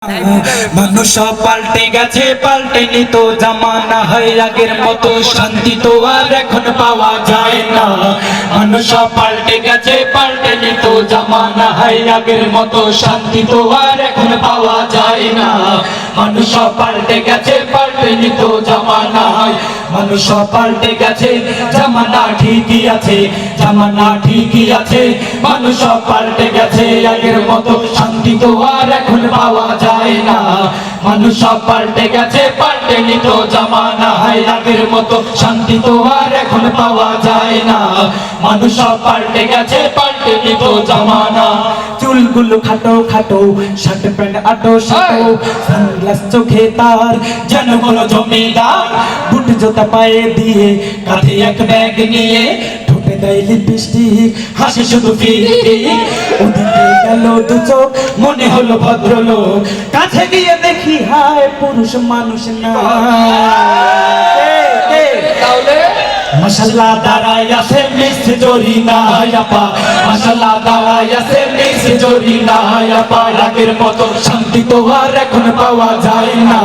মানুষ পাল্টে গেছে, পাল্টেনি তো জামানা, হয় আগের মতো শান্তি তো আর এখন পাওয়া যায় না। মানুষ পাল্টে গেছে, পাল্টেনি তো জামানা, হয় আগের মতো শান্তি তো আর এখন পাওয়া যায় না। মানুষ পাল্টে গেছে, পাল্টেনি তো জামানা, মানুষ পাল্টে গেছে, জামানা ঠিকই আছে, জামানা ঠিকই আছে। মানুষ পাল্টে গেছে, আগের মতো শান্তি তো আর এখন পাওয়া যায় না। মানুষ পাল্টে গেছে, পাল্টেনি তো জামানা, হয় আগের মতো শান্তি তো আর এখন পাওয়া যায় না। মানুষ পাল্টে গেছে, পাল্টেনি তো জামানা। চুলগুলো খাটো খাটো, শার্ট প্যান্ট আটো শাটো, সানগ্লাস চোখে তার যেন কোনো জমিদার, বুট জুতা পায়ে দিয়ে, কাঁধে এক ব্যাগ নিয়ে, ঠোঁটে দেয় লিপস্টিক, হাসি শুধু ফিরি। ওদিকে গেল দু চোখ, মনে হলো ভদ্রলোক, কাছে গিয়ে দেখি হায় পুরুষ মানুষ না। মাশাআল্লাহ দাঁড়াই আছে মিস জরিনা আপা, মাশাআল্লাহ দাঁড়াই আছে মিস জরিনা আপা। আগের মতো শান্তি তো আর এখন পাওয়া যায় না।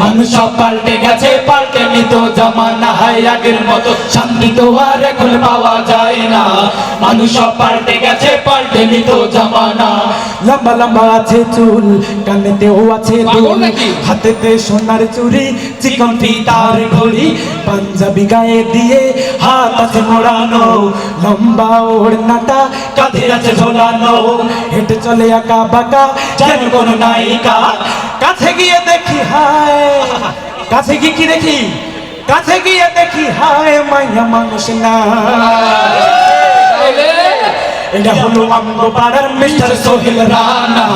মানুষ পাল্টে গেছে, পাল্টেনি তো জামানা, হয় আগের মতো শান্তি তো আর এখন পাওয়া যায় না। মানুষ পাল্টে গেছে, পাল্টেনি তো জামানা। লম্বা লম্বা আছে চুল, কানেতেও আছে দুল, হাতেতে সোনার চুড়ি, চিকন ফিতার ঘড়ি, পাঞ্জাবি গায়ে দিয়ে হাত আছে মোড়ানো, লম্বা ওড়নাটা কাঁধে আছে ঝোলানো, হেঁটে চলে একা বাঁকা যেন কোনো নায়িকা। কাছে গিয়ে দেখি হায়, কাছে গিয়ে কি দেখি, কাছে গিয়ে দেখি হায় মাইয়া মানুষ না। এটা হলো আমগো পাড়ার মিস্টার সোহেল রানা,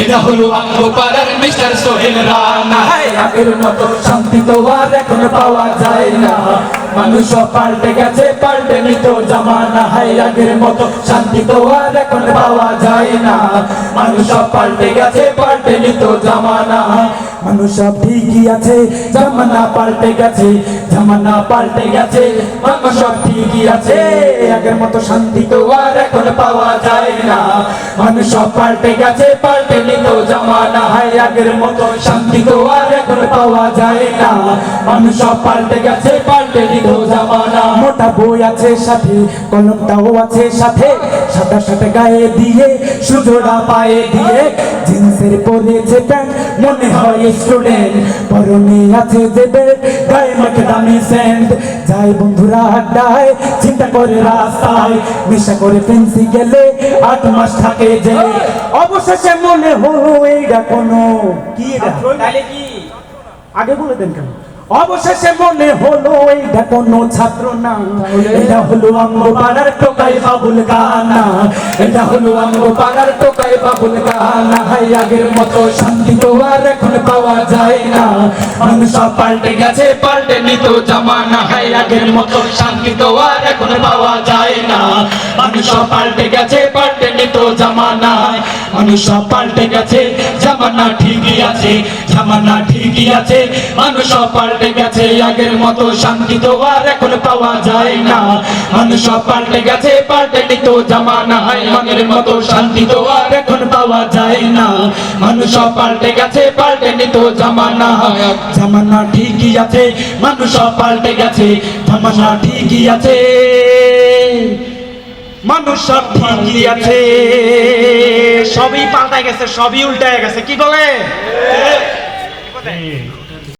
এটা হলো আমগো পাড়ার মিস্টার সোহেল রানা। আগের মতো শান্তি তো আর এখন পাওয়া যায় না। মানুষ পাল্টে গেছে, পাল্টেনি তো জামানা, হয় আগের মতো শান্তি তো আর এখন পাওয়া যায় না। মানুষ পাল্টে গেছে, পাল্টেনি তো জামানা। মানুষ সব ঠিকই আছে, জামানা পাল্টে গেছে, জামানা পাল্টে গেছে, মানুষ সব ঠিকই আছে, আগের মতো শান্তি তো আর এখন পাওয়া যায় না। মানুষ সব পাল্টে গেছে, পাল্টেনি তো জামানা, হয় আগের মতো শান্তি তো আর এখন পাওয়া যায় না। মানুষ সব পাল্টে গেছে, পাল্টেনি তো জামানা। মোটা বই আছে সাথে, কলমটাও আছে সাথে, সাদা সাথে গায়ে দিয়ে, সুজোড়া পায়ে দিয়ে, জিন্সের পরেছে প্যান্ট, মনে হয় স্টুডেন্ট, পরনে আছে যে বেল্ট, গায়ে মাখে দামি সেন্ট। যাই বন্ধুরা আড্ডায়, চিন্তা করে রাস্তায়, নেশা করে ফেন্সি গেলে 8 মাস থাকে যে। অবশেষে মনে হলো এইটা কোনো কি, তাহলে কি আগে বলে দেন কেন? অবশেষে মনে হলো এইটা কোনো ছাত্র না, এটা হলো আমগো পাড়ার টোকাই বাবুল গানা, এটা হলো আমগো পাড়ার টোকাই বাবুল গানা। হয় আগের মতো শান্তি তো আর এখন পাওয়া যায় না। মানুষ পাল্টে গেছে, পাল্টেনি তো জামানা, হয় আগের মতো শান্তি তো আর এখন পাওয়া যায় না। মানুষ পাল্টে গেছে, পাল্টেনি তো জামানা, মানুষ পাল্টে গেছে, জামানা ঠিকই আছে, জামানা ঠিকই আছে। মানুষ পাল্টে গেছে, আগের মতো শান্তি তো আর এখন পাওয়া যায় না। মানুষ পাল্টে গেছে, পাল্টেনি তো জামানা, হয় আগের মতো শান্তি তো আর এখন পাওয়া যায় না। মানুষ পাল্টে গেছে, পাল্টেনি তো জামানা, জামানা ঠিকই আছে, মানুষ পাল্টে গেছে, জামানা ঠিকই আছে, মানুষ সব ঠিকই আছে। সবই পাল্টায় গেছে, সবই উল্টায় গেছে, কি বলে?